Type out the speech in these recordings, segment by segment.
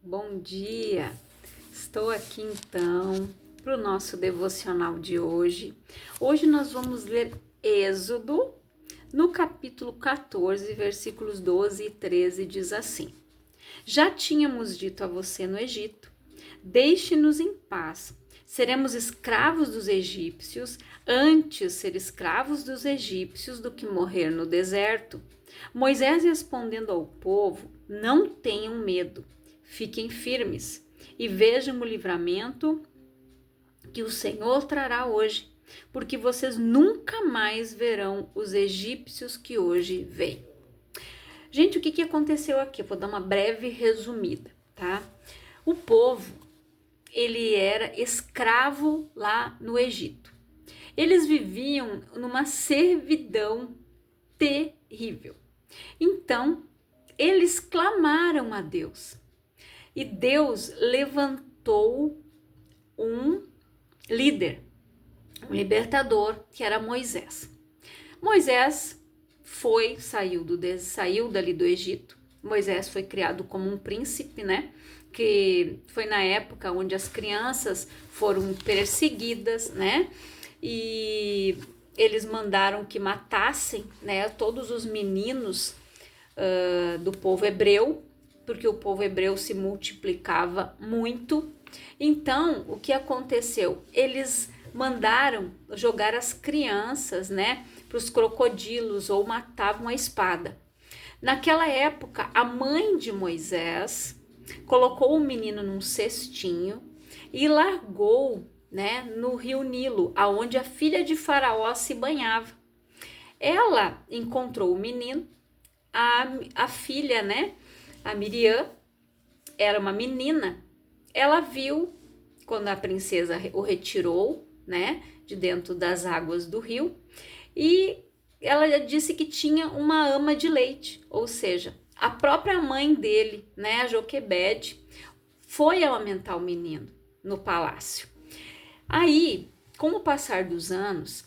Bom dia! Estou aqui então para o nosso devocional de hoje. Hoje nós vamos ler Êxodo, no capítulo 14, versículos 12 e 13, diz assim: Já tínhamos dito a você no Egito, deixe-nos em paz, seremos escravos dos egípcios, antes ser escravos dos egípcios do que morrer no deserto. Moisés respondendo ao povo: Não tenham medo, fiquem firmes e vejam o livramento que o Senhor trará hoje, porque vocês nunca mais verão os egípcios que hoje vêm. Gente, o que aconteceu aqui? Eu vou dar uma breve resumida, tá? O povo, ele era escravo lá no Egito. Eles viviam numa servidão terrível. Então, eles clamaram a Deus. E Deus levantou um líder, um libertador, que era Moisés. Moisés saiu dali do Egito. Moisés foi criado como um príncipe, né? Que foi na época onde as crianças foram perseguidas, né? E eles mandaram que matassem, né, todos os meninos do povo hebreu, porque o povo hebreu se multiplicava muito. Então, o que aconteceu? Eles mandaram jogar as crianças, né, para os crocodilos ou matavam a espada. Naquela época, a mãe de Moisés colocou o menino num cestinho e largou, né, no rio Nilo, aonde a filha de Faraó se banhava. Ela encontrou o menino, a filha, né, a Miriam, era uma menina. Ela viu quando a princesa o retirou, né, de dentro das águas do rio, e ela disse que tinha uma ama de leite, ou seja, a própria mãe dele, né, a Joquebede, foi amamentar o menino no palácio. Aí, com o passar dos anos,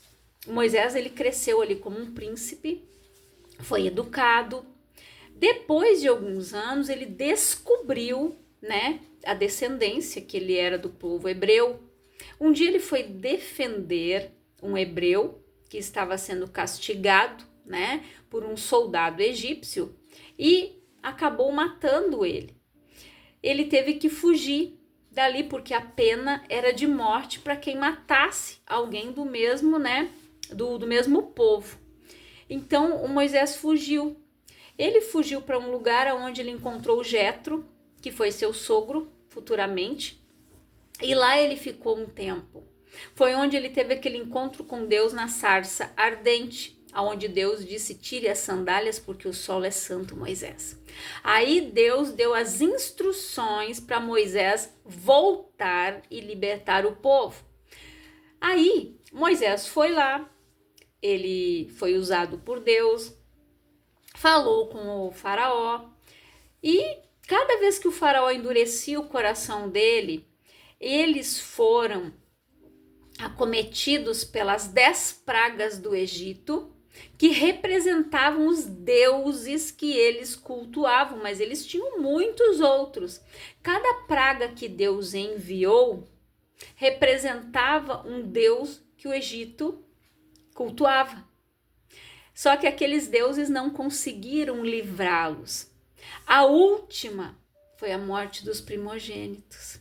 Moisés ele cresceu ali como um príncipe, foi educado. Depois de alguns anos, ele descobriu, né, a descendência, que ele era do povo hebreu. Um dia ele foi defender um hebreu que estava sendo castigado, né, por um soldado egípcio e acabou matando ele. Ele teve que fugir dali porque a pena era de morte para quem matasse alguém do mesmo, né, do mesmo povo. Então o Moisés fugiu. Ele fugiu para um lugar onde ele encontrou Jetro, que foi seu sogro futuramente, e lá ele ficou um tempo. Foi onde ele teve aquele encontro com Deus na sarça ardente, onde Deus disse: tire as sandálias porque o solo é santo, Moisés. Aí Deus deu as instruções para Moisés voltar e libertar o povo. Aí Moisés foi lá, ele foi usado por Deus, falou com o faraó, e cada vez que o faraó endurecia o coração dele, eles foram acometidos pelas 10 pragas do Egito, que representavam os deuses que eles cultuavam, mas eles tinham muitos outros. Cada praga que Deus enviou representava um deus que o Egito cultuava. Só que aqueles deuses não conseguiram livrá-los. A última foi a morte dos primogênitos.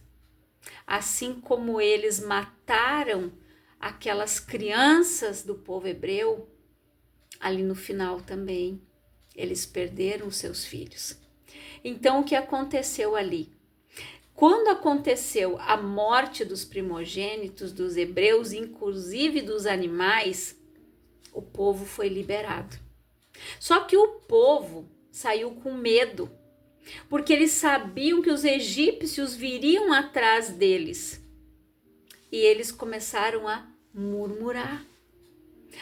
Assim como eles mataram aquelas crianças do povo hebreu, ali no final também eles perderam seus filhos. Então o que aconteceu ali? Quando aconteceu a morte dos primogênitos dos hebreus, inclusive dos animais, o povo foi liberado. Só que o povo saiu com medo, porque eles sabiam que os egípcios viriam atrás deles. E eles começaram a murmurar.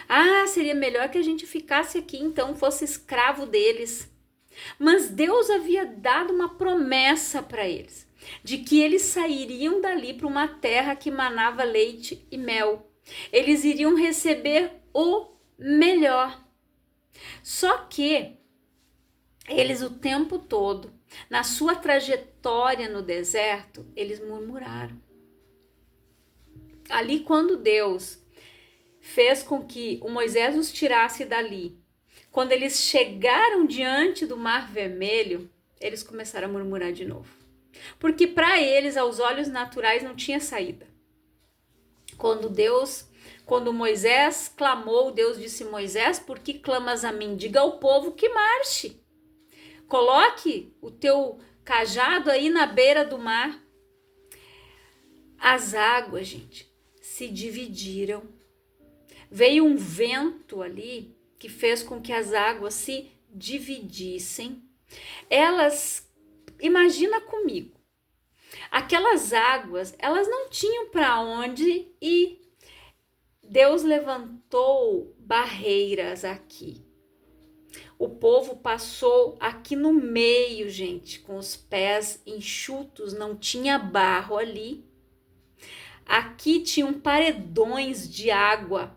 Ah, seria melhor que a gente ficasse aqui, então fosse escravo deles. Mas Deus havia dado uma promessa para eles, de que eles sairiam dali para uma terra que manava leite e mel. Eles iriam receber o melhor. Só que eles o tempo todo na sua trajetória no deserto, eles murmuraram. Ali, quando Deus fez com que o Moisés os tirasse dali, quando eles chegaram diante do Mar Vermelho, eles começaram a murmurar de novo. Porque para eles, aos olhos naturais, não tinha saída. Quando Moisés clamou, Deus disse: Moisés, por que clamas a mim? Diga ao povo que marche. Coloque o teu cajado aí na beira do mar. As águas, gente, se dividiram. Veio um vento ali que fez com que as águas se dividissem. Imagina comigo, aquelas águas, elas não tinham para onde ir. Deus levantou barreiras aqui. O povo passou aqui no meio, gente, com os pés enxutos, não tinha barro ali. Aqui tinham paredões de água,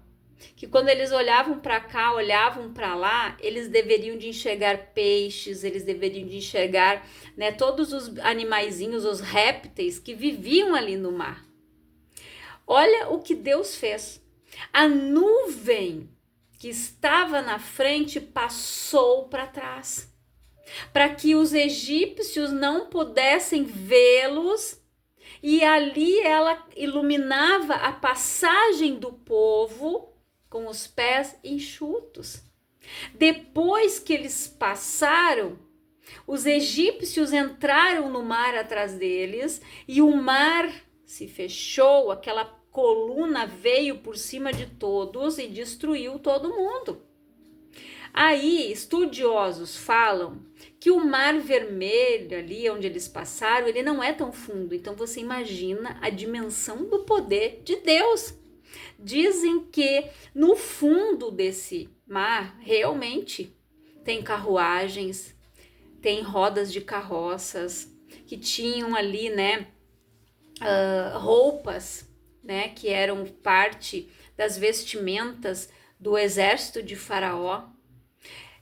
que quando eles olhavam para cá, olhavam para lá, eles deveriam de enxergar peixes, eles deveriam de enxergar, né, todos os animaizinhos, os répteis que viviam ali no mar. Olha o que Deus fez. A nuvem que estava na frente passou para trás, para que os egípcios não pudessem vê-los, e ali ela iluminava a passagem do povo com os pés enxutos. Depois que eles passaram, os egípcios entraram no mar atrás deles e o mar se fechou, aquela coluna veio por cima de todos e destruiu todo mundo. Aí, estudiosos falam que o Mar Vermelho, ali onde eles passaram, ele não é tão fundo. Então, você imagina a dimensão do poder de Deus. Dizem que no fundo desse mar, realmente, tem carruagens, tem rodas de carroças, que tinham ali, né, roupas, né, que eram parte das vestimentas do exército de Faraó.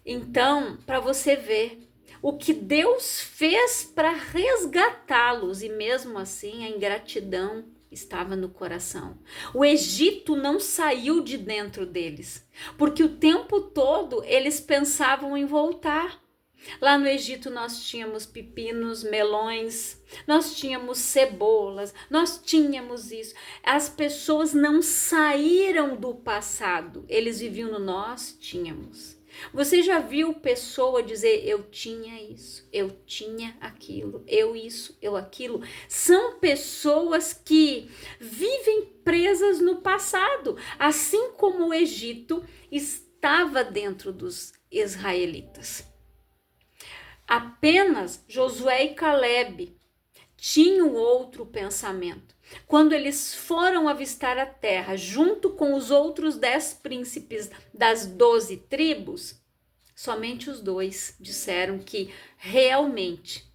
Então, para você ver o que Deus fez para resgatá-los, e mesmo assim a ingratidão estava no coração. O Egito não saiu de dentro deles, porque o tempo todo eles pensavam em voltar. Lá no Egito nós tínhamos pepinos, melões, nós tínhamos cebolas, nós tínhamos isso. As pessoas não saíram do passado, eles viviam no nós tínhamos. Você já viu pessoa dizer: eu tinha isso, eu tinha aquilo, eu isso, eu aquilo? São pessoas que vivem presas no passado, assim como o Egito estava dentro dos israelitas. Apenas Josué e Caleb tinham outro pensamento. Quando eles foram avistar a terra junto com os outros 10 príncipes das 12 tribos, somente os 2 disseram que realmente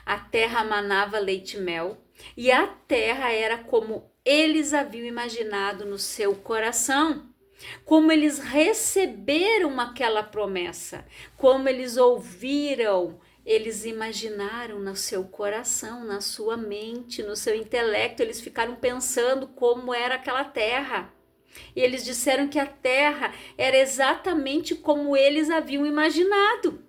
a terra manava leite e mel e a terra era como eles haviam imaginado no seu coração. Como eles receberam aquela promessa, como eles ouviram, eles imaginaram no seu coração, na sua mente, no seu intelecto, eles ficaram pensando como era aquela terra. E eles disseram que a terra era exatamente como eles haviam imaginado.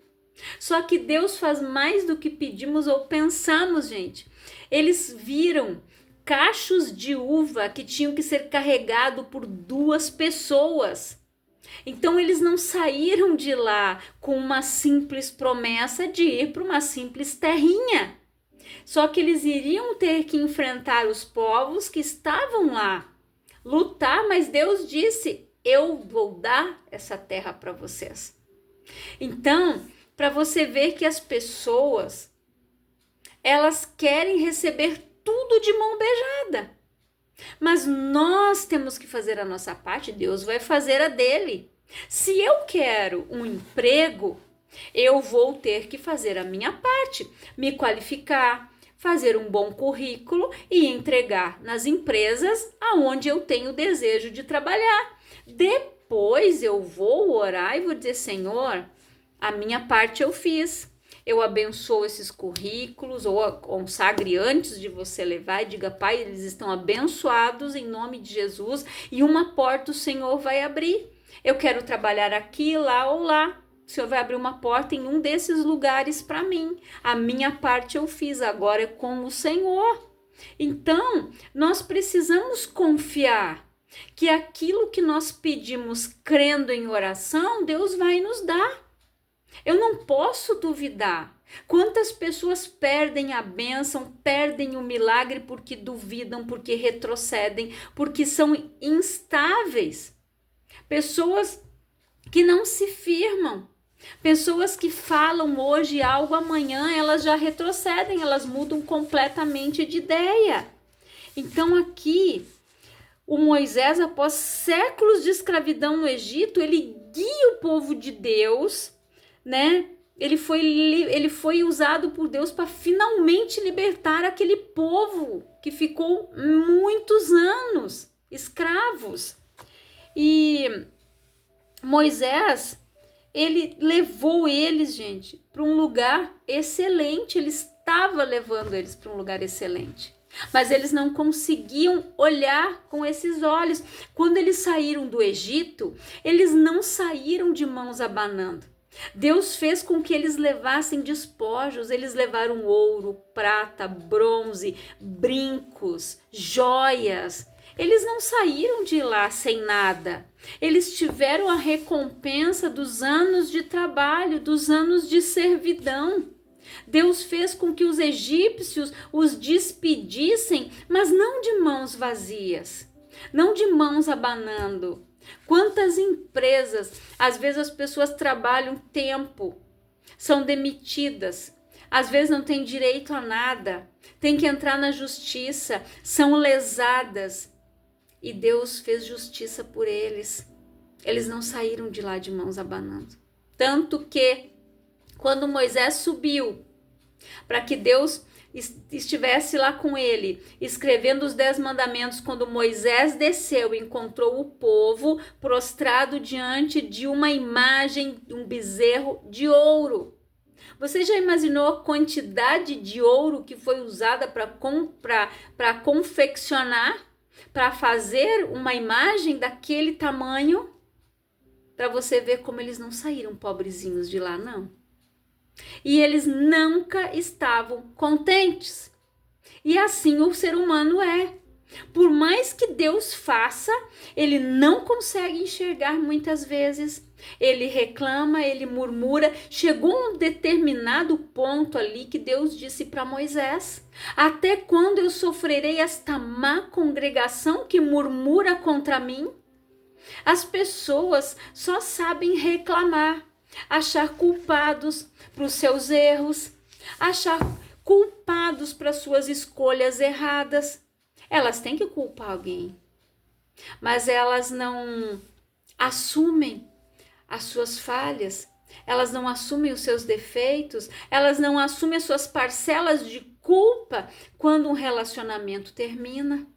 Só que Deus faz mais do que pedimos ou pensamos, gente. Eles viram cachos de uva que tinham que ser carregados por 2 pessoas. Então eles não saíram de lá com uma simples promessa de ir para uma simples terrinha. Só que eles iriam ter que enfrentar os povos que estavam lá, lutar, mas Deus disse: eu vou dar essa terra para vocês. Então, para você ver que as pessoas, elas querem receber tudo de mão beijada. Mas nós temos que fazer a nossa parte, Deus vai fazer a dele. Se eu quero um emprego, eu vou ter que fazer a minha parte, me qualificar, fazer um bom currículo e entregar nas empresas aonde eu tenho desejo de trabalhar. Depois eu vou orar e vou dizer: Senhor, a minha parte eu fiz. eu abençoo esses currículos, ou consagre antes de você levar e diga, Pai, eles estão abençoados em nome de Jesus e uma porta o Senhor vai abrir. Eu quero trabalhar aqui, lá ou lá. O Senhor vai abrir uma porta em um desses lugares para mim. A minha parte eu fiz, agora é com o Senhor. Então, nós precisamos confiar que aquilo que nós pedimos crendo em oração, Deus vai nos dar. Eu não posso duvidar. Quantas pessoas perdem a bênção, perdem o milagre porque duvidam, porque retrocedem, porque são instáveis. Pessoas que não se firmam. Pessoas que falam hoje algo, amanhã elas já retrocedem, elas mudam completamente de ideia. Então aqui, o Moisés, após séculos de escravidão no Egito, ele guia o povo de Deus, né? Ele foi usado por Deus para finalmente libertar aquele povo que ficou muitos anos escravos. E Moisés, ele levou eles, gente, para um lugar excelente. Ele estava levando eles para um lugar excelente. Mas eles não conseguiam olhar com esses olhos. Quando eles saíram do Egito, eles não saíram de mãos abanando. Deus fez com que eles levassem despojos. Eles levaram ouro, prata, bronze, brincos, joias. Eles não saíram de lá sem nada. Eles tiveram a recompensa dos anos de trabalho, dos anos de servidão. Deus fez com que os egípcios os despedissem, mas não de mãos vazias, não de mãos abanando. Quantas empresas, às vezes as pessoas trabalham tempo, são demitidas, às vezes não têm direito a nada, têm que entrar na justiça, são lesadas. E Deus fez justiça por eles. Eles não saíram de lá de mãos abanando. Tanto que, quando Moisés subiu, para que Deus estivesse lá com ele, escrevendo os 10 mandamentos, quando Moisés desceu, encontrou o povo prostrado diante de uma imagem, um bezerro de ouro. Você já imaginou a quantidade de ouro que foi usada para confeccionar, para fazer uma imagem daquele tamanho? Para você ver como eles não saíram pobrezinhos de lá, não. E eles nunca estavam contentes. E assim o ser humano é. Por mais que Deus faça, ele não consegue enxergar muitas vezes. Ele reclama, ele murmura. Chegou um determinado ponto ali que Deus disse para Moisés: até quando eu sofrerei esta má congregação que murmura contra mim? As pessoas só sabem reclamar, achar culpados para os seus erros, achar culpados para suas escolhas erradas. Elas têm que culpar alguém, mas elas não assumem as suas falhas, elas não assumem os seus defeitos, elas não assumem as suas parcelas de culpa quando um relacionamento termina.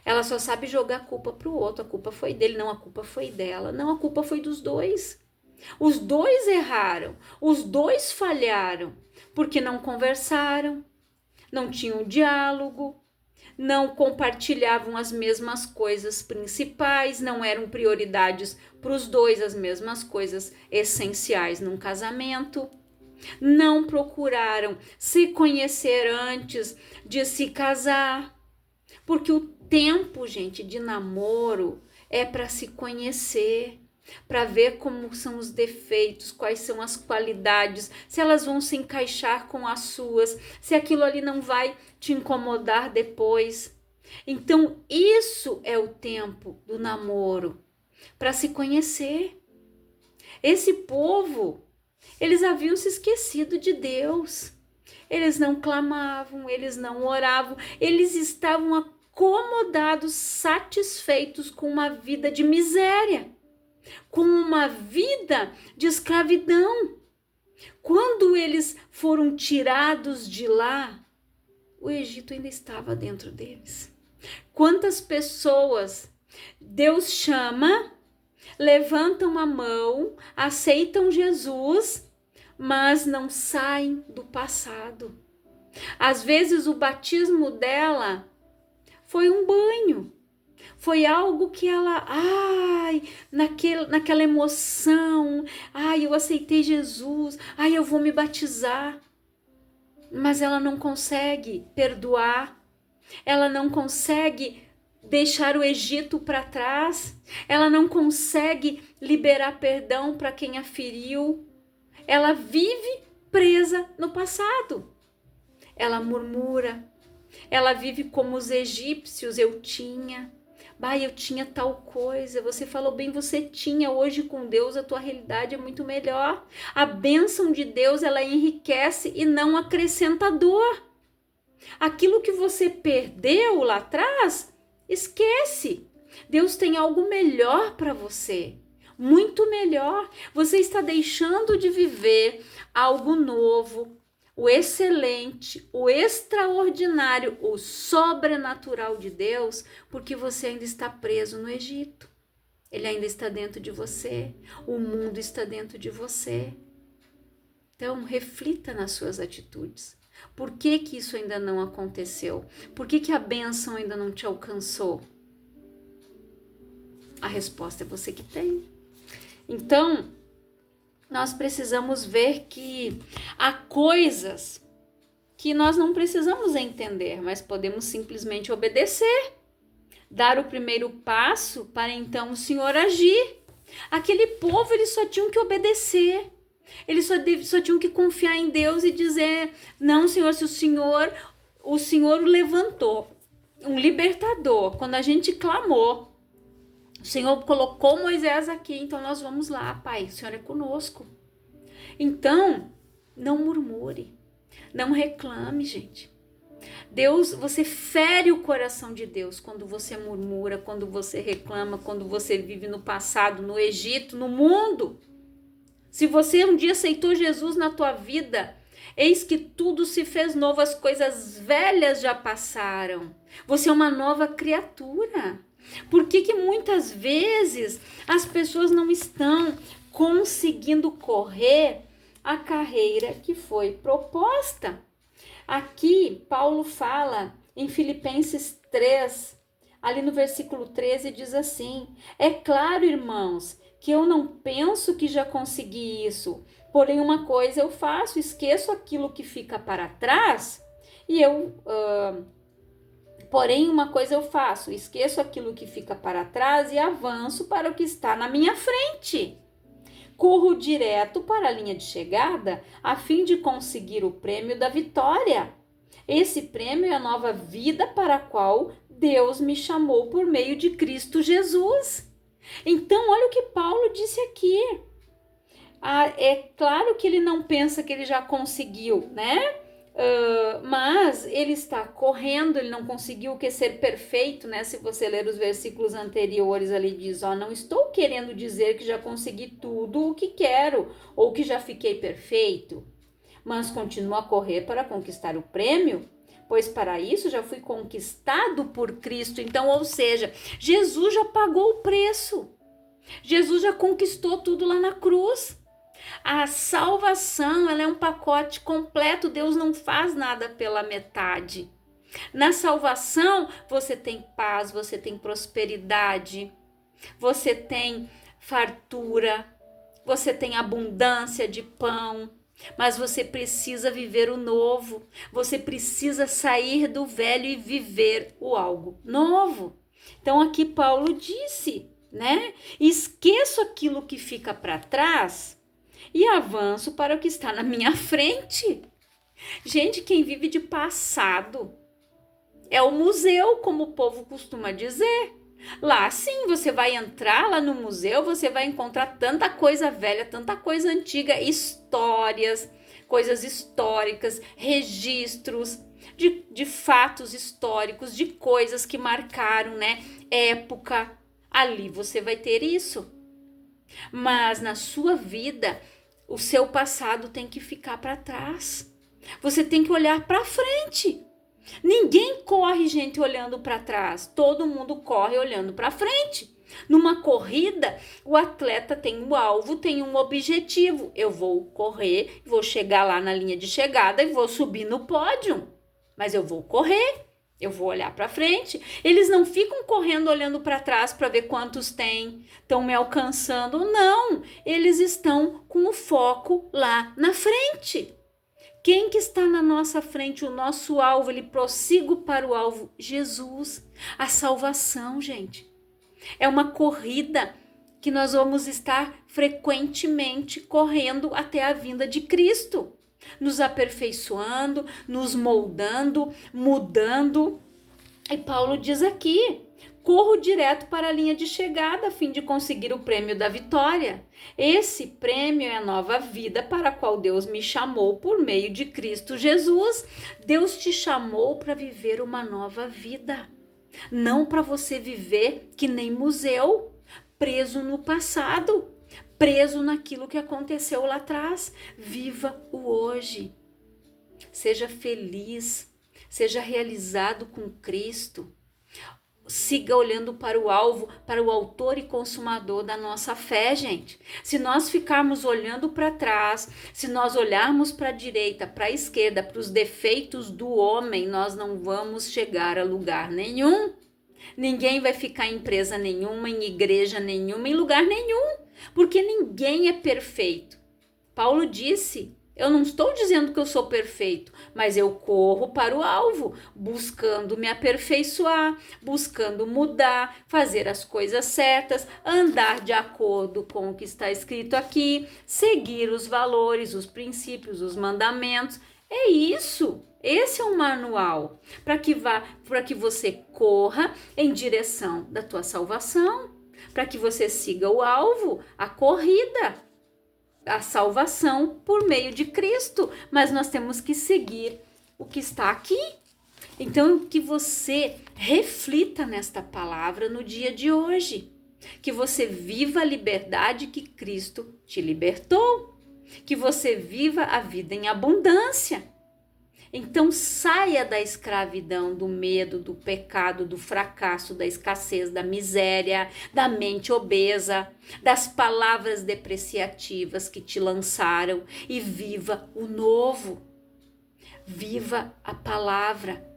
Ela só sabe jogar a culpa para o outro. A culpa foi dele, não, a culpa foi dela. Não, a culpa foi dos dois. Os dois erraram, os dois falharam, porque não conversaram, não tinham diálogo, não compartilhavam as mesmas coisas principais, não eram prioridades para os dois as mesmas coisas essenciais num casamento. Não procuraram se conhecer antes de se casar, porque o tempo, gente, de namoro é para se conhecer, para ver como são os defeitos, quais são as qualidades, se elas vão se encaixar com as suas, se aquilo ali não vai te incomodar depois. Então, isso é o tempo do namoro, para se conhecer. Esse povo, eles haviam se esquecido de Deus. Eles não clamavam, eles não oravam, eles estavam acomodados, satisfeitos com uma vida de miséria, com uma vida de escravidão. Quando eles foram tirados de lá, o Egito ainda estava dentro deles. Quantas pessoas Deus chama, levantam a mão, aceitam Jesus, mas não saem do passado. Às vezes o batismo dela foi um banho, foi algo que ela, naquela emoção, eu aceitei Jesus, eu vou me batizar. Mas ela não consegue perdoar, ela não consegue deixar o Egito para trás, ela não consegue liberar perdão para quem a feriu, ela vive presa no passado. Ela murmura, ela vive como os egípcios, eu tinha tal coisa, você falou bem, você tinha, hoje com Deus a tua realidade é muito melhor. A bênção de Deus, ela enriquece e não acrescenta dor. Aquilo que você perdeu lá atrás, esquece. Deus tem algo melhor para você, muito melhor. Você está deixando de viver algo novo, o excelente, o extraordinário, o sobrenatural de Deus, porque você ainda está preso no Egito. Ele ainda está dentro de você, o mundo está dentro de você. Então, reflita nas suas atitudes. Por que que isso ainda não aconteceu? Por que que a bênção ainda não te alcançou? A resposta é você que tem. Então, nós precisamos ver que há coisas que nós não precisamos entender, mas podemos simplesmente obedecer. Dar o primeiro passo para então o Senhor agir. Aquele povo, eles só tinham que obedecer. Eles só tinham que confiar em Deus e dizer, não, Senhor, se o Senhor o levantou, um libertador, quando a gente clamou, o Senhor colocou Moisés aqui, então nós vamos lá, Pai, o Senhor é conosco. Então, não murmure, não reclame, gente. Deus, você fere o coração de Deus quando você murmura, quando você reclama, quando você vive no passado, no Egito, no mundo. Se você um dia aceitou Jesus na tua vida, eis que tudo se fez novo, as coisas velhas já passaram. Você é uma nova criatura. Por que muitas vezes as pessoas não estão conseguindo correr a carreira que foi proposta? Aqui, Paulo fala em Filipenses 3, ali no versículo 13, diz assim: é claro, irmãos, que eu não penso que já consegui isso, porém uma coisa eu faço, esqueço aquilo que fica para trás e Porém, uma coisa eu faço, esqueço aquilo que fica para trás e avanço para o que está na minha frente. Corro direto para a linha de chegada a fim de conseguir o prêmio da vitória. Esse prêmio é a nova vida para a qual Deus me chamou por meio de Cristo Jesus. Então, olha o que Paulo disse aqui. É claro que ele não pensa que ele já conseguiu, né? Mas ele está correndo, ele não conseguiu ser perfeito, né? Se você ler os versículos anteriores, ali diz, não estou querendo dizer que já consegui tudo o que quero, ou que já fiquei perfeito, mas continuo a correr para conquistar o prêmio, pois para isso já fui conquistado por Cristo. Então, ou seja, Jesus já pagou o preço, Jesus já conquistou tudo lá na cruz. A salvação, ela é um pacote completo, Deus não faz nada pela metade. Na salvação, você tem paz, você tem prosperidade, você tem fartura, você tem abundância de pão, mas você precisa viver o novo, você precisa sair do velho e viver o algo novo. Então aqui Paulo disse, né? Esqueço aquilo que fica para trás e avanço para o que está na minha frente. Gente, quem vive de passado é o museu, como o povo costuma dizer. Lá sim, você vai entrar lá no museu, você vai encontrar tanta coisa velha, tanta coisa antiga, histórias, coisas históricas, registros de fatos históricos, de coisas que marcaram, né, época. Ali você vai ter isso. Mas na sua vida, o seu passado tem que ficar para trás. Você tem que olhar para frente. Ninguém corre, gente, olhando para trás. Todo mundo corre olhando para frente. Numa corrida, o atleta tem um alvo, tem um objetivo. Eu vou correr, vou chegar lá na linha de chegada e vou subir no pódio. Mas eu vou correr, eu vou olhar para frente. Eles não ficam correndo olhando para trás para ver quantos tem, estão me alcançando. Não, eles estão com o foco lá na frente. Quem que está na nossa frente, o nosso alvo, ele prossigo para o alvo? Jesus, a salvação, gente. É uma corrida que nós vamos estar frequentemente correndo até a vinda de Cristo, nos aperfeiçoando, nos moldando, mudando. E Paulo diz aqui: corro direto para a linha de chegada a fim de conseguir o prêmio da vitória. Esse prêmio é a nova vida para a qual Deus me chamou por meio de Cristo Jesus. Deus te chamou para viver uma nova vida. Não para você viver que nem museu, preso no passado, preso naquilo que aconteceu lá atrás. Viva o hoje. Seja feliz, seja realizado com Cristo. Siga olhando para o alvo, para o autor e consumador da nossa fé, gente. Se nós ficarmos olhando para trás, se nós olharmos para a direita, para a esquerda, para os defeitos do homem, nós não vamos chegar a lugar nenhum. Ninguém vai ficar em empresa nenhuma, em igreja nenhuma, em lugar nenhum, porque ninguém é perfeito. Paulo disse: eu não estou dizendo que eu sou perfeito, mas eu corro para o alvo, buscando me aperfeiçoar, buscando mudar, fazer as coisas certas, andar de acordo com o que está escrito aqui, seguir os valores, os princípios, os mandamentos. É isso. Esse é um manual para que você corra em direção da tua salvação, para que você siga o alvo, a corrida, a salvação por meio de Cristo. Mas nós temos que seguir o que está aqui. Então, que você reflita nesta palavra no dia de hoje, que você viva a liberdade que Cristo te libertou, que você viva a vida em abundância. Então saia da escravidão, do medo, do pecado, do fracasso, da escassez, da miséria, da mente obesa, das palavras depreciativas que te lançaram e viva o novo. Viva a palavra,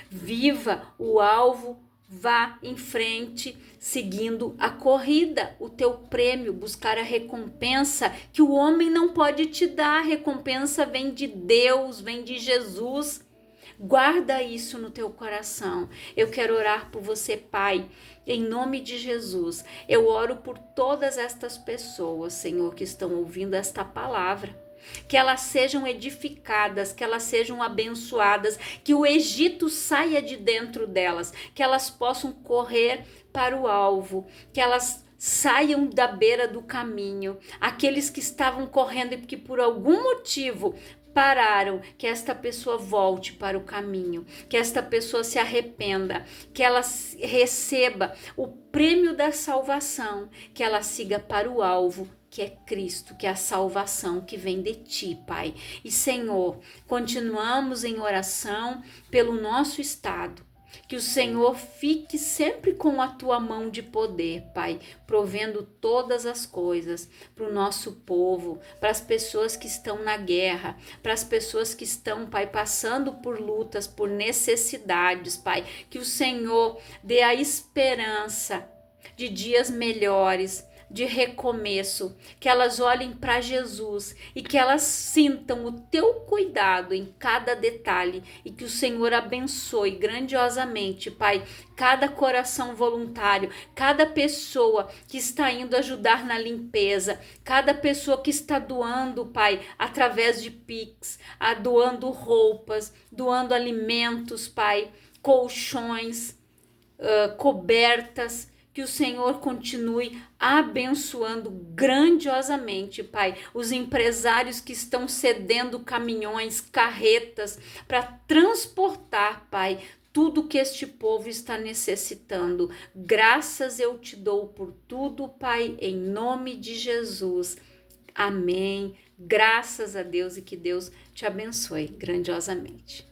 viva o alvo, vá em frente, seguindo a corrida, o teu prêmio, buscar a recompensa que o homem não pode te dar. A recompensa vem de Deus, vem de Jesus. Guarda isso no teu coração. Eu quero orar por você, Pai, em nome de Jesus. Eu oro por todas estas pessoas, Senhor, que estão ouvindo esta palavra. Que elas sejam edificadas, que elas sejam abençoadas, que o Egito saia de dentro delas, que elas possam correr para o alvo, que elas saiam da beira do caminho. Aqueles que estavam correndo e que por algum motivo pararam, que esta pessoa volte para o caminho, que esta pessoa se arrependa, que ela receba o prêmio da salvação, que ela siga para o alvo, que é Cristo, que é a salvação que vem de ti, Pai. E, Senhor, continuamos em oração pelo nosso estado. Que o Senhor fique sempre com a tua mão de poder, Pai, provendo todas as coisas para o nosso povo, para as pessoas que estão na guerra, para as pessoas que estão, Pai, passando por lutas, por necessidades, Pai. Que o Senhor dê a esperança de dias melhores, de recomeço, que elas olhem para Jesus e que elas sintam o teu cuidado em cada detalhe e que o Senhor abençoe grandiosamente, Pai, cada coração voluntário, cada pessoa que está indo ajudar na limpeza, cada pessoa que está doando, Pai, através de Pix, doando roupas, doando alimentos, Pai, colchões, cobertas. Que o Senhor continue abençoando grandiosamente, Pai, os empresários que estão cedendo caminhões, carretas, para transportar, Pai, tudo que este povo está necessitando. Graças eu te dou por tudo, Pai, em nome de Jesus. Amém. Graças a Deus e que Deus te abençoe grandiosamente.